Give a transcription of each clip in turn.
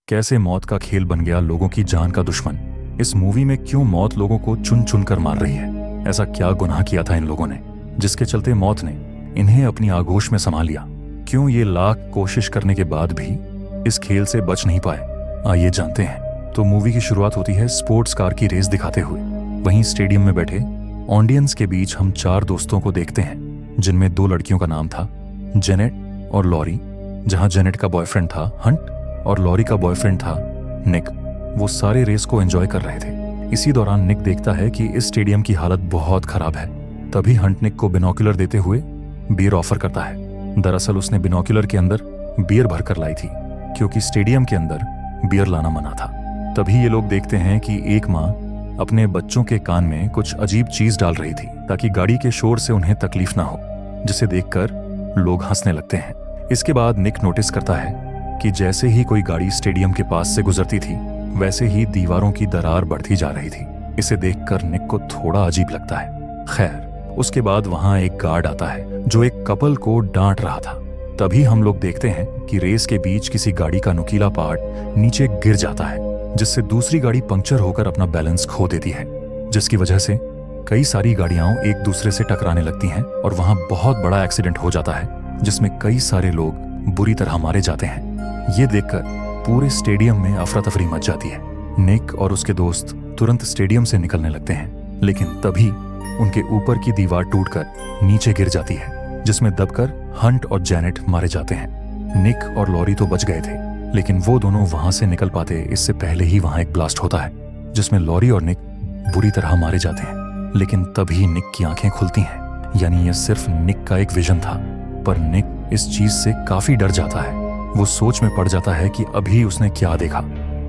कैसे मौत का खेल बन गया लोगों की जान का दुश्मन। इस मूवी में क्यों मौत लोगों को चुन चुन कर मार रही है? ऐसा क्या गुनाह किया था इन लोगों ने जिसके चलते मौत ने इन्हें अपनी आगोश में समा लिया? क्यों ये लाख कोशिश करने के बाद भी इस खेल से बच नहीं पाए? आइए जानते हैं। तो मूवी की शुरुआत होती है स्पोर्ट्स कार की रेस दिखाते हुए। वहीं स्टेडियम में बैठे ऑडियंस के बीच हम 4 दोस्तों को देखते हैं, जिनमें 2 लड़कियों का नाम था जेनेट और लॉरी। जहां जेनेट का बॉयफ्रेंड था हंट और लॉरी का बॉयफ्रेंड था निक। वो सारे रेस को एंजॉय कर रहे थे। इसी दौरान निक देखता है कि इस स्टेडियम की हालत बहुत खराब है। तभी हंट निक को बिनोक्यूलर देते हुए बियर ऑफर करता है। दरअसल उसने बिनोक्यूलर के अंदर बियर भरकर लाई थी, क्योंकि स्टेडियम के अंदर बियर लाना मना था। तभी ये लोग देखते हैं कि एक माँ अपने बच्चों के कान में कुछ अजीब चीज डाल रही थी ताकि गाड़ी के शोर से उन्हें तकलीफ ना हो, जिसे देखकर लोग हंसने लगते हैं। इसके बाद निक नोटिस करता है कि जैसे ही कोई गाड़ी स्टेडियम के पास से गुजरती थी, वैसे ही दीवारों की दरार बढ़ती जा रही थी। इसे देखकर निक को थोड़ा अजीब लगता है। खैर, उसके बाद वहां एक गार्ड आता है जो एक कपल को डांट रहा था। तभी हम लोग देखते हैं कि रेस के बीच किसी गाड़ी का नुकीला पार्ट नीचे गिर जाता है, जिससे दूसरी गाड़ी पंक्चर होकर अपना बैलेंस खो देती है, जिसकी वजह से कई सारी गाड़ियां एक दूसरे से टकराने लगती हैं और वहां बहुत बड़ा एक्सीडेंट हो जाता है, जिसमें कई सारे लोग बुरी तरह मारे जाते हैं। ये देखकर पूरे स्टेडियम में अफरा तफरी मच जाती है। निक और उसके दोस्त तुरंत स्टेडियम से निकलने लगते हैं, लेकिन तभी उनके ऊपर की दीवार टूटकर नीचे गिर जाती है, जिसमें दबकर हंट और जेनेट मारे जाते हैं। निक और लॉरी तो बच गए थे, लेकिन वो दोनों वहां से निकल पाते इससे पहले ही वहां एक ब्लास्ट होता है, जिसमें लॉरी और निक बुरी तरह मारे जाते हैं। लेकिन तभी निक की आंखें खुलती हैं, यानी यह सिर्फ निक का एक विजन था। पर निक इस चीज से काफी डर जाता है। वो सोच में पड़ जाता है कि अभी उसने क्या देखा।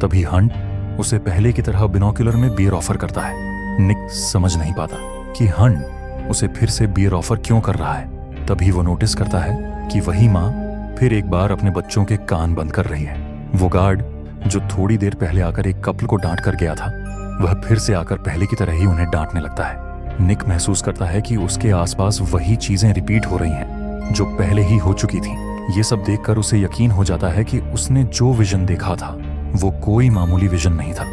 तभी हंट उसे पहले की तरह बिनोक्यूलर में बियर ऑफर करता है। निक समझ नहीं पाता कि हंट उसे फिर से बियर ऑफर क्यों कर रहा है। तभी वो नोटिस करता है कि वही माँ फिर एक बार अपने बच्चों के कान बंद कर रही है। वो गार्ड जो थोड़ी देर पहले आकर एक कपल को डांट कर गया था, वह फिर से आकर पहले की तरह ही उन्हें डांटने लगता है। निक महसूस करता है कि उसके आसपास वही चीजें रिपीट हो रही हैं जो पहले ही हो चुकी थी। ये सब देखकर उसे यकीन हो जाता है कि उसने जो विजन देखा था वो कोई मामूली विजन नहीं था,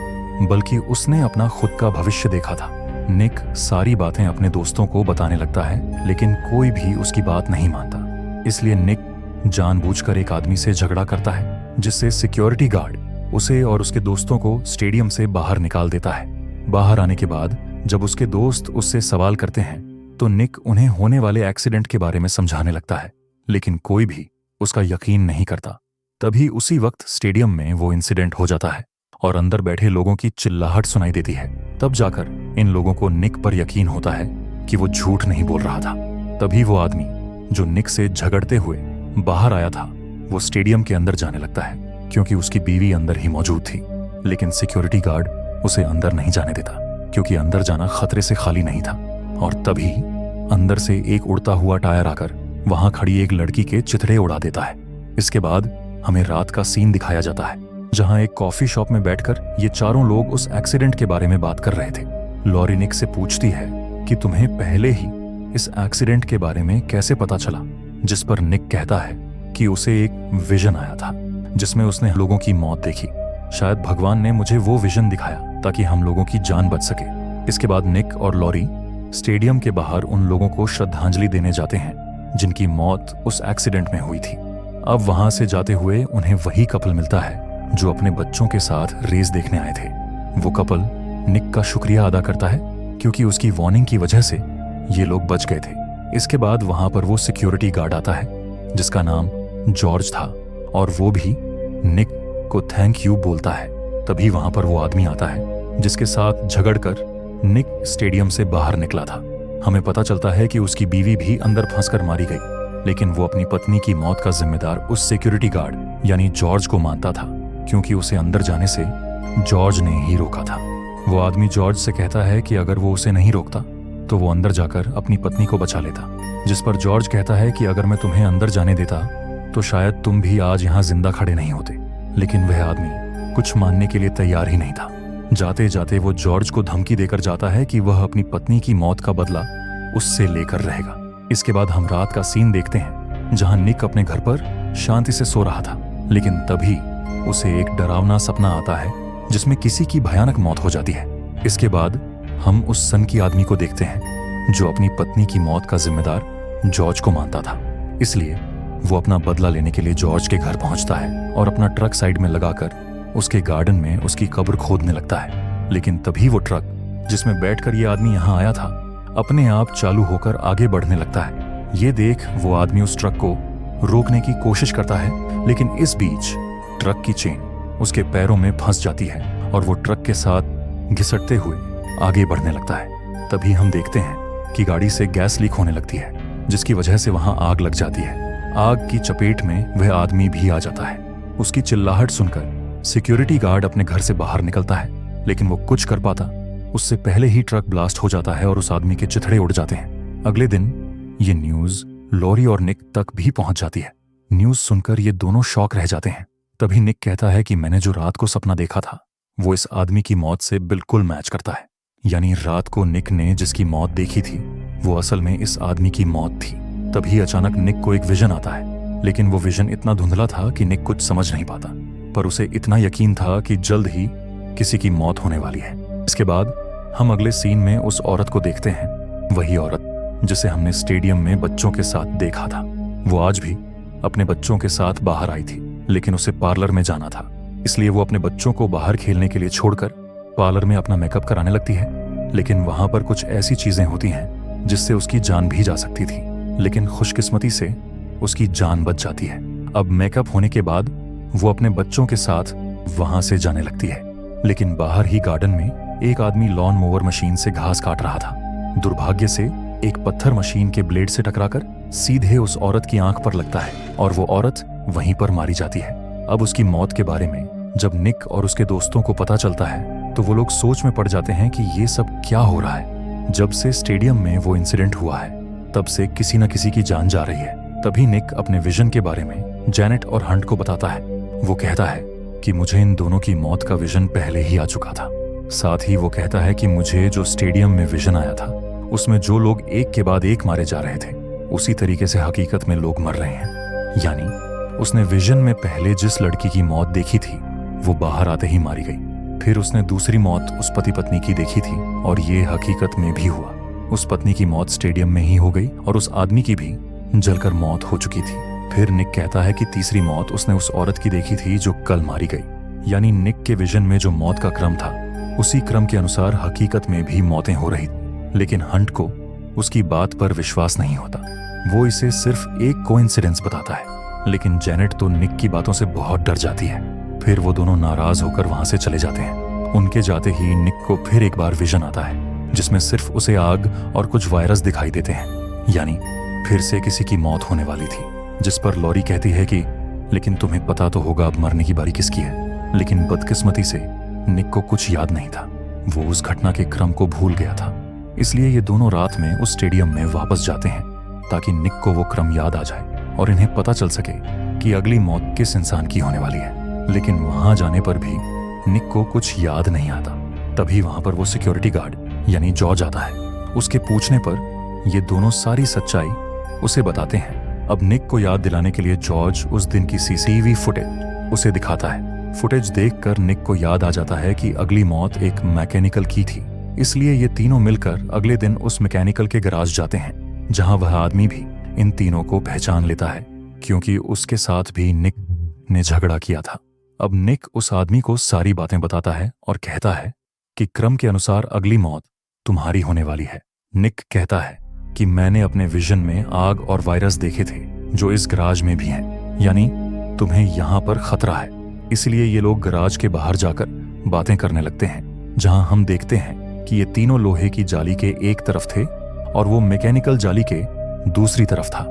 बल्कि उसने अपना खुद का भविष्य देखा था। निक सारी बातें अपने दोस्तों को बताने लगता है, लेकिन कोई भी उसकी बात नहीं मानता। इसलिए निक जानबूझकर एक आदमी से झगड़ा करता है, जिससे सिक्योरिटी गार्ड उसे और उसके दोस्तों को स्टेडियम से बाहर निकाल देता है। बाहर आने के बाद जब उसके दोस्त उससे सवाल करते हैं, तो निक उन्हें होने वाले एक्सीडेंट के बारे में समझाने लगता है, लेकिन कोई भी उसका यकीन नहीं करता। तभी उसी वक्त स्टेडियम में वो इंसिडेंट हो जाता है और अंदर बैठे लोगों की चिल्लाहट सुनाई देती है। तब जाकर इन लोगों को निक पर यकीन होता है कि वो झूठ नहीं बोल रहा था। तभी वो आदमी जो निक से झगड़ते हुए बाहर आया था, वो स्टेडियम के अंदर जाने लगता है, क्योंकि उसकी बीवी अंदर ही मौजूद थी। लेकिन सिक्योरिटी गार्ड उसे अंदर नहीं जाने देता, क्योंकि अंदर जाना खतरे से खाली नहीं था। और तभी अंदर से एक उड़ता हुआ टायर आकर वहां खड़ी एक लड़की के चिथड़े उड़ा देता है। इसके बाद हमें रात का सीन दिखाया जाता है, जहां एक कॉफी शॉप में बैठकर ये चारों लोग उस एक्सीडेंट के बारे में बात कर रहे थे। लॉरी निक से पूछती है कि तुम्हें पहले ही इस एक्सीडेंट के बारे में कैसे पता चला, जिस पर निक कहता है कि उसे एक विजन आया था जिसमें उसने लोगों की मौत देखी। शायद भगवान ने मुझे वो विजन दिखाया ताकि हम लोगों की जान बच सके। इसके बाद निक और लॉरी स्टेडियम के बाहर उन लोगों को श्रद्धांजलि देने जाते हैं जिनकी मौत उस एक्सीडेंट में हुई थी। अब वहां से जाते हुए उन्हें वही कपल मिलता है जो अपने बच्चों के साथ रेस देखने आए थे। वो कपल निक का शुक्रिया अदा करता है, क्योंकि उसकी वार्निंग की वजह से ये लोग बच गए थे। इसके बाद वहां पर वो सिक्योरिटी गार्ड आता है जिसका नाम जॉर्ज था, और वो भी निक को थैंक यू बोलता है। तभी वहां पर वो आदमी आता है जिसके साथ झगड़कर निक स्टेडियम से बाहर निकला था। हमें पता चलता है कि उसकी बीवी भी अंदर फंसकर मारी गई, लेकिन वो अपनी पत्नी की मौत का जिम्मेदार उस सिक्योरिटी गार्ड यानी जॉर्ज को मानता था, क्योंकि उसे अंदर जाने से जॉर्ज ने ही रोका था। वो आदमी जॉर्ज से कहता है कि अगर वो उसे नहीं रोकता तो वो अंदर जाकर अपनी पत्नी को बचा लेता, जिस पर जॉर्ज कहता है कि अगर मैं तुम्हें अंदर जाने देता तो शायद तुम भी आज यहाँ जिंदा खड़े नहीं होते। लेकिन वह आदमी कुछ मानने के लिए तैयार ही नहीं था। जाते जाते वो जॉर्ज को धमकी देकर जाता है कि वह अपनी पत्नी की मौत का बदला उससे लेकर रहेगा। इसके बाद हम रात का सीन देखते हैं, जहां निक अपने घर पर शांति से सो रहा था, लेकिन तभी उसे एक डरावना सपना आता है जिसमें किसी की भयानक मौत हो जाती है। इसके बाद हम उस सन की आदमी को देखते हैं जो अपनी पत्नी की मौत का जिम्मेदार जॉर्ज को मानता था। इसलिए वो अपना बदला लेने के लिए जॉर्ज के घर पहुंचता है और अपना ट्रक साइड में लगाकर उसके गार्डन में उसकी कब्र खोदने लगता है। लेकिन तभी वो ट्रक जिसमें बैठकर ये आदमी यहाँ आया था अपने आप चालू होकर आगे बढ़ने लगता है। ये देख वो आदमी उस ट्रक को रोकने की कोशिश करता है, लेकिन इस बीच ट्रक की चेन उसके पैरों में फंस जाती है और वो ट्रक के साथ घिसटते हुए आगे बढ़ने लगता है। तभी हम देखते हैं कि गाड़ी से गैस लीक होने लगती है, जिसकी वजह से वहां आग लग जाती है। आग की चपेट में वह आदमी भी आ जाता है। उसकी चिल्लाहट सुनकर सिक्योरिटी गार्ड अपने घर से बाहर निकलता है, लेकिन वो कुछ कर पाता उससे पहले ही ट्रक ब्लास्ट हो जाता है और उस आदमी के चिथड़े उड़ जाते हैं। अगले दिन ये न्यूज लॉरी और निक तक भी पहुंच जाती है। न्यूज सुनकर ये दोनों शॉक रह जाते हैं। तभी निक कहता है कि मैंने जो रात को सपना देखा था वो इस आदमी की मौत से बिल्कुल मैच करता है। यानी रात को निक ने जिसकी मौत देखी थी वो असल में इस आदमी की मौत थी। तभी अचानक निक को एक विजन आता है, लेकिन वो विजन इतना धुंधला था कि निक कुछ समझ नहीं पाता, पर उसे इतना यकीन था कि जल्द ही किसी की मौत होने वाली है। इसके बाद हम अगले सीन में उस औरत को देखते हैं, वही औरत जिसे हमने स्टेडियम में बच्चों के साथ देखा था। वो आज भी अपने बच्चों के साथ बाहर आई थी, लेकिन उसे पार्लर में जाना था, इसलिए वो अपने बच्चों को बाहर खेलने के लिए छोड़कर पार्लर में अपना मेकअप कराने लगती है। लेकिन वहां पर कुछ ऐसी चीजें होती हैं जिससे उसकी जान भी जा सकती थी, लेकिन खुशकिस्मती से उसकी जान बच जाती है। अब मेकअप होने के बाद वो अपने बच्चों के साथ वहां से जाने लगती है, लेकिन बाहर ही गार्डन में एक आदमी लॉन मोवर मशीन से घास काट रहा था। दुर्भाग्य से एक पत्थर मशीन के ब्लेड से टकराकर सीधे उस औरत की आंख पर लगता है और वो औरत वहीं पर मारी जाती है। अब उसकी मौत के बारे में जब निक और उसके दोस्तों को पता चलता है तो वो लोग सोच में पड़ जाते हैं कि ये सब क्या हो रहा है। जब से स्टेडियम में वो इंसिडेंट हुआ है तब से किसी न किसी की जान जा रही है। तभी निक अपने विजन के बारे में जैनेट और हंट को बताता है। वो कहता है कि मुझे इन दोनों की मौत का विजन पहले ही आ चुका था। साथ ही वो कहता है कि मुझे जो स्टेडियम में विजन आया था उसमें जो लोग एक के बाद एक मारे जा रहे थे उसी तरीके से हकीकत में लोग मर रहे हैं। यानी उसने विजन में पहले जिस लड़की की मौत देखी थी वो बाहर आते ही मारी गई। फिर उसने दूसरी मौत उस पति पत्नी की देखी थी और ये हकीकत में भी हुआ। उस पत्नी की मौत स्टेडियम में ही हो गई और उस आदमी की भी जलकर मौत हो चुकी थी। फिर निक कहता है कि तीसरी मौत उसने उस औरत की देखी थी जो कल मारी गई। यानी निक के विजन में जो मौत का क्रम था उसी क्रम के अनुसार हकीकत में भी मौतें हो रही थी। लेकिन हंट को उसकी बात पर विश्वास नहीं होता। वो इसे सिर्फ एक कोइंसिडेंस बताता है, लेकिन जैनेट तो निक की बातों से बहुत डर जाती है। फिर वो दोनों नाराज होकर वहां से चले जाते हैं। उनके जाते ही निक को फिर एक बार विजन आता है जिसमें सिर्फ उसे आग और कुछ वायरस दिखाई देते हैं। यानी फिर से किसी की मौत होने वाली थी, जिस पर लॉरी कहती है कि लेकिन तुम्हें पता तो होगा अब मरने की बारी किसकी है। लेकिन बदकिस्मती से निक को कुछ याद नहीं था। वो उस घटना के क्रम को भूल गया था। इसलिए ये दोनों रात में उस स्टेडियम में वापस जाते हैं ताकि निक को वो क्रम याद आ जाए और इन्हें पता चल सके कि अगली मौत किस इंसान की होने वाली है। लेकिन वहां जाने पर भी निक को कुछ याद नहीं आता। तभी वहां पर वो सिक्योरिटी गार्ड यानी जॉर्ज आता है। उसके पूछने पर ये दोनों सारी सच्चाई उसे बताते हैं। अब निक को याद दिलाने के लिए जॉर्ज उस दिन की सीसीटीवी फुटेज उसे दिखाता है। फुटेज देखकर निक को याद आ जाता है कि अगली मौत एक मैकेनिकल की थी। इसलिए ये तीनों मिलकर अगले दिन उस मैकेनिकल के गैराज जाते हैं, जहां वह आदमी भी इन तीनों को पहचान लेता है क्योंकि उसके साथ भी निक ने झगड़ा किया था। अब निक उस आदमी को सारी बातें बताता है और कहता है कि क्रम के अनुसार अगली मौत तुम्हारी होने वाली है। निक कहता है कि मैंने अपने विजन में आग और वायरस देखे थे जो इस गैराज में भी हैं। यानी तुम्हें यहां पर खतरा है। इसलिए ये लोग गैराज के बाहर जाकर बातें करने लगते हैं, जहां हम देखते हैं कि ये तीनों लोहे की जाली के एक तरफ थे और वो मैकेनिकल जाली के दूसरी तरफ था।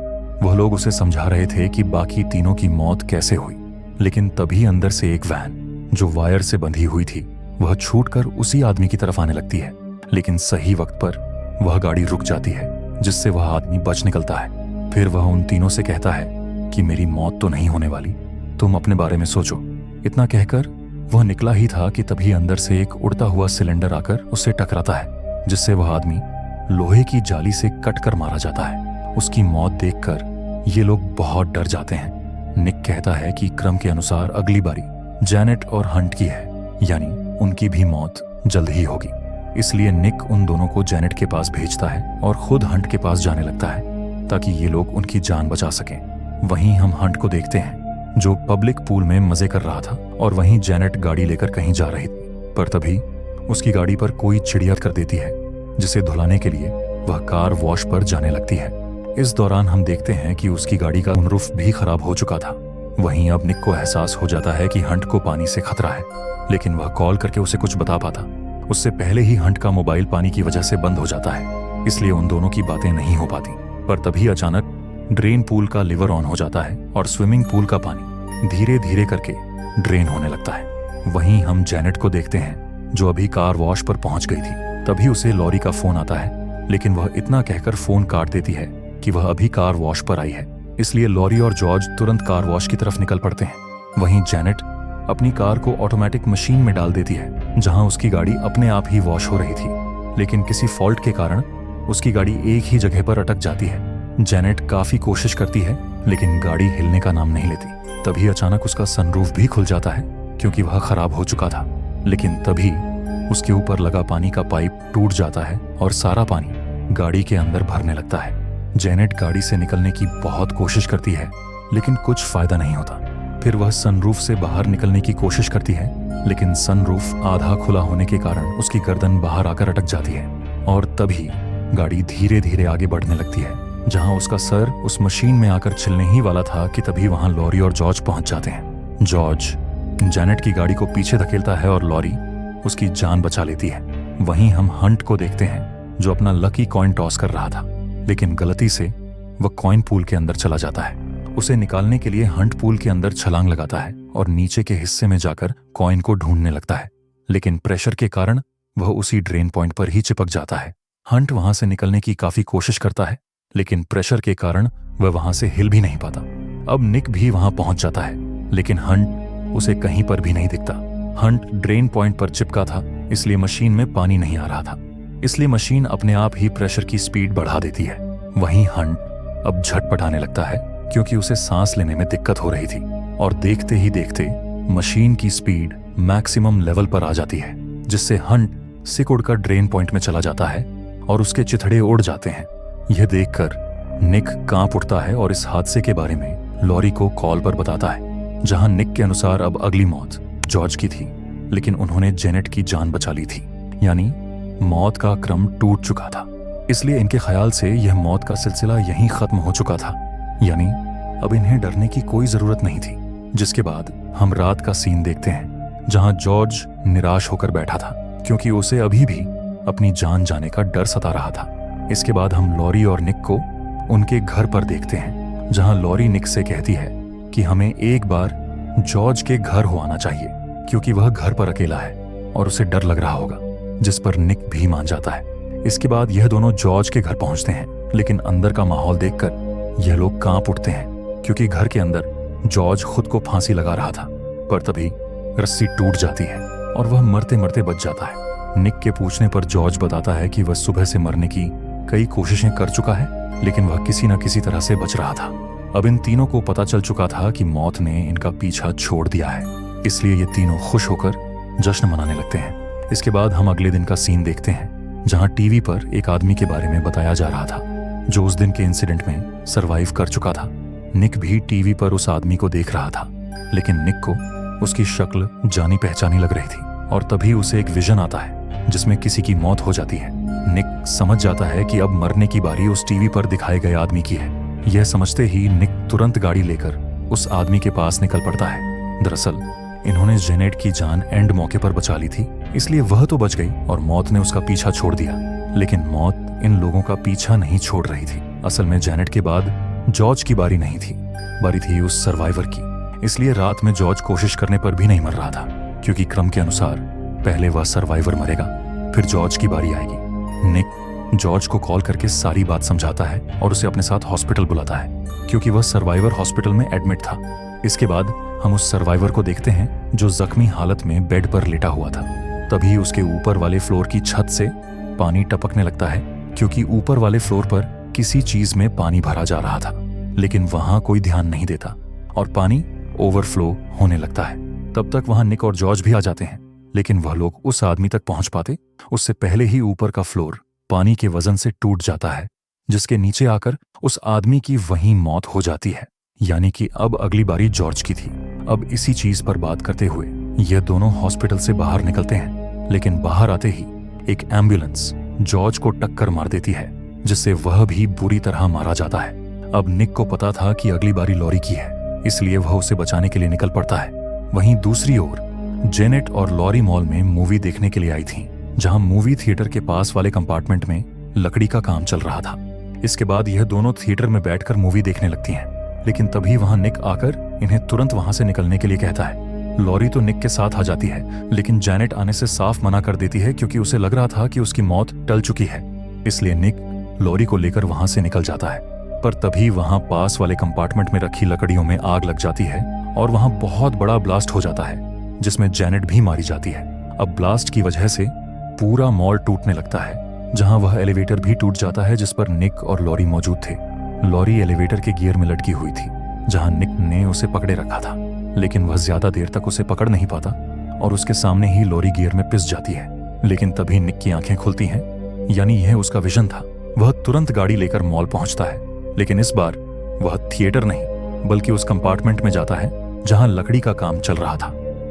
वह लोग उसे समझा रहे थे कि बाकी तीनों की मौत कैसे हुई। लेकिन तभी अंदर से एक वैन जो वायर से बंधी हुई थी वह छूटकर उसी आदमी की तरफ आने लगती है। लेकिन सही वक्त पर वह गाड़ी रुक जाती है, जिससे वह आदमी बच निकलता है। फिर वह उन तीनों से कहता है कि मेरी मौत तो नहीं होने वाली, तुम अपने बारे में सोचो। इतना कहकर वह निकला ही था कि तभी अंदर से एक उड़ता हुआ सिलेंडर आकर उससे टकराता है, जिससे वह आदमी लोहे की जाली से कटकर मारा जाता है। उसकी मौत देखकर ये लोग बहुत डर जाते हैं। निक कहता है कि क्रम के अनुसार अगली बारी जैनेट और हंट की है, यानी उनकी भी मौत जल्द ही होगी। इसलिए निक उन दोनों को जैनेट के पास भेजता है और खुद हंट के पास जाने लगता है ताकि ये लोग उनकी जान बचा सकें। वहीं हम हंट को देखते हैं जो पब्लिक पूल में मजे कर रहा था और वहीं जैनेट गाड़ी लेकर कहीं जा रही थी, पर तभी उसकी गाड़ी पर कोई चिड़िया कर देती है जिसे धुलाने के लिए वह कार वॉश पर जाने लगती है। इस दौरान हम देखते हैं कि उसकी गाड़ी का सनरूफ भी खराब हो चुका था। वहीं अब निक को एहसास हो जाता है कि हंट को पानी से खतरा है, लेकिन वह कॉल करके उसे कुछ बता पाता उससे पहले ही हंट का मोबाइल पानी की वजह से बंद हो जाता है, इसलिए उन दोनों की बातें नहीं हो पाती। पर तभी अचानक ड्रेन पूल का लिवर ऑन हो जाता है और स्विमिंग पूल का पानी धीरे धीरे करके ड्रेन होने लगता है। वहीं हम जैनेट को देखते हैं जो अभी कार वॉश पर पहुंच गई थी। तभी उसे लॉरी का फोन आता है, लेकिन वह इतना कहकर फोन काट देती है कि वह अभी कार वॉश पर आई है, इसलिए लॉरी और जॉर्ज तुरंत कार वॉश की तरफ निकल पड़ते हैं। वहीं जैनेट अपनी कार को ऑटोमेटिक मशीन में डाल देती है जहां उसकी गाड़ी अपने आप ही वॉश हो रही थी, लेकिन किसी फॉल्ट के कारण उसकी गाड़ी एक ही जगह पर अटक जाती है। जैनेट काफी कोशिश करती है लेकिन गाड़ी हिलने का नाम नहीं लेती। तभी अचानक उसका सनरूफ भी खुल जाता है क्योंकि वह खराब हो चुका था, लेकिन तभी उसके ऊपर लगा पानी का पाइप टूट जाता है और सारा पानी गाड़ी के अंदर भरने लगता है। जैनेट गाड़ी से निकलने की बहुत कोशिश करती है लेकिन कुछ फायदा नहीं होता। फिर वह सनरूफ से बाहर निकलने की कोशिश करती है, लेकिन सनरूफ आधा खुला होने के कारण उसकी गर्दन बाहर आकर अटक जाती है और तभी गाड़ी धीरे धीरे आगे बढ़ने लगती है। जहां उसका सर उस मशीन में आकर छिलने ही वाला था कि तभी वहां लॉरी और जॉर्ज पहुंच जाते हैं। जॉर्ज जैनेट की गाड़ी को पीछे धकेलता है और लॉरी उसकी जान बचा लेती है। वहीं हम हंट को देखते हैं जो अपना लकी कॉइन टॉस कर रहा था, लेकिन गलती से वह कॉइन पूल के अंदर चला जाता है। उसे निकालने के लिए हंट पूल के अंदर छलांग लगाता है और नीचे के हिस्से में जाकर कॉइन को ढूंढने लगता है, लेकिन प्रेशर के कारण वह उसी ड्रेन पॉइंट पर ही चिपक जाता है। हंट वहां से निकलने की काफी कोशिश करता है, लेकिन प्रेशर के कारण वह वहां से हिल भी नहीं पाता। अब निक भी वहां पहुंच जाता है, लेकिन हंट उसे कहीं पर भी नहीं दिखता। हंट ड्रेन पॉइंट पर चिपका था, इसलिए मशीन में पानी नहीं आ रहा था, इसलिए मशीन अपने आप ही प्रेशर की स्पीड बढ़ा देती है। वहीं हंट अब झटपटाने लगता है क्योंकि उसे सांस लेने में दिक्कत हो रही थी और देखते ही देखते मशीन की स्पीड मैक्सिमम लेवल पर आ जाती है, जिससे हंट सिकुड़कर ड्रेन पॉइंट में चला जाता है और उसके चिथड़े उड़ जाते हैं। यह देखकर निक कांप उठता है और इस हादसे के बारे में लॉरी को कॉल पर बताता है, जहां निक के अनुसार अब अगली मौत जॉर्ज की थी, लेकिन उन्होंने जैनेट की जान बचा ली थी, यानी मौत का क्रम टूट चुका था। इसलिए इनके ख्याल से यह मौत का सिलसिला यहीं खत्म हो चुका था, यानी अब इन्हें डरने की कोई जरूरत नहीं थी। जिसके बाद हम रात का सीन देखते हैं जहां जॉर्ज निराश होकर बैठा था क्योंकि उसे अभी भी अपनी जान जाने का डर सता रहा था। इसके बाद हम लॉरी और निक को उनके घर पर देखते हैं, जहां लॉरी निक से कहती है कि हमें एक बार जॉर्ज के घर हो आना चाहिए क्योंकि वह घर पर अकेला है और उसे डर लग रहा होगा, जिस पर निक भी मान जाता है। इसके बाद यह दोनों जॉर्ज के घर पहुंचते हैं, लेकिन अंदर का माहौल देखकर यह लोग कांप उठते हैं क्योंकि घर के अंदर जॉर्ज खुद को फांसी लगा रहा था। पर तभी रस्सी टूट जाती है और वह मरते मरते बच जाता है। निक के पूछने पर जॉर्ज बताता है कि वह सुबह से मरने की कई कोशिशें कर चुका है, लेकिन वह किसी न किसी तरह से बच रहा था। अब इन तीनों को पता चल चुका था कि मौत ने इनका पीछा छोड़ दिया है, इसलिए ये तीनों खुश होकर जश्न मनाने लगते हैं। इसके बाद हम अगले दिन का सीन देखते हैं, जहां टीवी पर एक आदमी के बारे में बताया जा रहा था जो उस दिन के इंसिडेंट में सरवाइव कर चुका था। निक भी टीवी पर उस आदमी को देख रहा था, लेकिन निक को उसकी शक्ल जानी पहचानी लग रही थी और तभी उसे एक विजन आता है जिसमें किसी की मौत हो जाती है। निक समझ जाता है कि अब मरने की बारी उस टीवी पर दिखाए गए आदमी की है। यह समझते ही निक तुरंत गाड़ी लेकर उस आदमी के पास निकल पड़ता है। दरअसल इन्होंने जैनेट की जान एंड मौके पर बचा ली थी, इसलिए वह तो बच गई और मौत ने उसका पीछा छोड़ दिया, लेकिन मौत इन लोगों का पीछा नहीं छोड़ रही थी। असल में जैनेट के बाद जॉर्ज की बारी नहीं थी, बारी थी उस सर्वाइवर की। इसलिए रात में जॉर्ज कोशिश करने पर भी नहीं मर रहा था, क्योंकि क्रम के अनुसार पहले वह सर्वाइवर मरेगा, फिर जॉर्ज की बारी आएगी। निक जॉर्ज को कॉल करके सारी बात समझाता है और उसे अपने साथ हॉस्पिटल बुलाता है, क्योंकि वह सर्वाइवर हॉस्पिटल में एडमिट था। इसके बाद हम उस सर्वाइवर को देखते हैं जो जख्मी हालत में बेड पर लेटा हुआ था। तभी उसके ऊपर वाले फ्लोर की छत से पानी टपकने लगता है, क्योंकि ऊपर वाले फ्लोर पर किसी चीज में पानी भरा जा रहा था, लेकिन वहां कोई ध्यान नहीं देता और पानी ओवरफ्लो होने लगता है। तब तक वहां निक और जॉर्ज भी आ जाते हैं, लेकिन वह लोग उस आदमी तक पहुंच पाते उससे पहले ही ऊपर का फ्लोर पानी के वजन से टूट जाता है, जिसके नीचे आकर उस आदमी की वहीं मौत हो जाती है। यानी कि अब अगली बारी जॉर्ज की थी। अब इसी चीज पर बात करते हुए यह दोनों हॉस्पिटल से बाहर निकलते हैं, लेकिन बाहर आते ही एक एम्बुलेंस जॉर्ज को टक्कर मार देती है, जिससे वह भी बुरी तरह मारा जाता है। अब निक को पता था कि अगली बारी लॉरी की है, इसलिए वह उसे बचाने के लिए निकल पड़ता है। वहीं दूसरी ओर जेनेट और लॉरी मॉल में मूवी देखने के लिए आई थीं, जहां मूवी थिएटर के पास वाले कंपार्टमेंट में लकड़ी का काम चल रहा था। इसके बाद यह दोनों थिएटर में बैठकर मूवी देखने लगती हैं, लेकिन तभी वहां निक आकर इन्हें तुरंत वहां से निकलने के लिए कहता है। लॉरी तो निक के साथ आ जाती है, लेकिन जेनेट आने से साफ मना कर देती है, क्योंकि उसे लग रहा था कि उसकी मौत टल चुकी है। इसलिए निक लॉरी को लेकर वहां से निकल जाता है। पर तभी वहां पास वाले कंपार्टमेंट में रखी लकड़ियों में आग लग जाती है और वहां बहुत बड़ा ब्लास्ट हो जाता है, जिसमें जेनेट भी मारी जाती है। अब ब्लास्ट की वजह से पूरा मॉल टूटने लगता है, जहां वह एलिवेटर भी टूट जाता है जिस पर निक और लॉरी मौजूद थे। लॉरी एलिवेटर के गियर में लटकी हुई थी, जहां निक ने उसे पकड़े रखा था, लेकिन वह ज्यादा देर तक उसे पकड़ नहीं पाता और उसके सामने ही लॉरी गियर में पिस जाती है। लेकिन तभी निक की आंखें खुलती हैं, यानी यह उसका विजन था। वह तुरंत गाड़ी लेकर मॉल पहुंचता है, लेकिन इस बार वह थिएटर नहीं बल्कि उस कंपार्टमेंट में जाता है जहां लकड़ी का काम चल रहा था।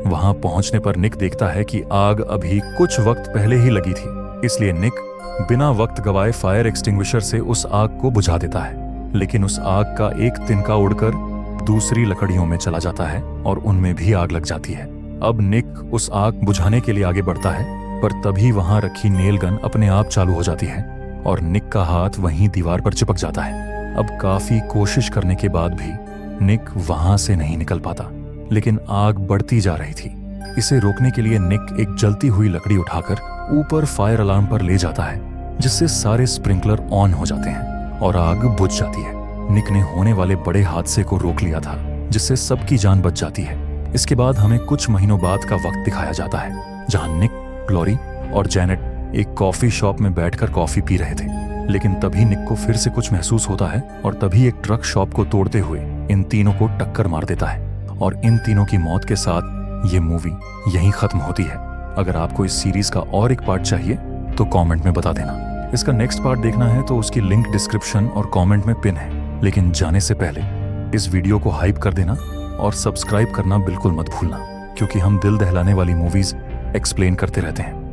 वहां पहुंचने पर निक देखता है कि आग अभी कुछ वक्त पहले ही लगी थी, इसलिए निक बिना वक्त गवाए फायर एक्सटिंग्विशर से उस आग को बुझा देता है। लेकिन उस आग का एक तिनका उड़कर दूसरी लकड़ियों में चला जाता है और उनमें भी आग लग जाती है। अब निक उस आग बुझाने के लिए आगे बढ़ता है, पर तभी वहां रखी नेल गन अपने आप चालू हो जाती है और निक का हाथ वहीं दीवार पर चिपक जाता है। अब काफी कोशिश करने के बाद भी निक वहां से नहीं निकल पाता, लेकिन आग बढ़ती जा रही थी। इसे रोकने के लिए निक एक जलती हुई लकड़ी उठाकर ऊपर फायर अलार्म पर ले जाता है, जिससे सारे स्प्रिंकलर ऑन हो जाते हैं और आग बुझ जाती है। निक ने होने वाले बड़े हादसे को रोक लिया था, जिससे सबकी जान बच जाती है। इसके बाद हमें कुछ महीनों बाद का वक्त दिखाया जाता है, जहां निक, लॉरी और जेनेट एक कॉफी शॉप में बैठकर कॉफी पी रहे थे। लेकिन तभी निक को फिर से कुछ महसूस होता है और तभी एक ट्रक शॉप को तोड़ते हुए इन तीनों को टक्कर मार देता है और इन तीनों की मौत के साथ ये मूवी यहीं खत्म होती है। अगर आपको इस सीरीज का और एक पार्ट चाहिए तो कमेंट में बता देना। इसका नेक्स्ट पार्ट देखना है तो उसकी लिंक डिस्क्रिप्शन और कमेंट में पिन है। लेकिन जाने से पहले इस वीडियो को हाइप कर देना और सब्सक्राइब करना बिल्कुल मत भूलना, क्योंकि हम दिल दहलाने वाली मूवीज एक्सप्लेन करते रहते हैं।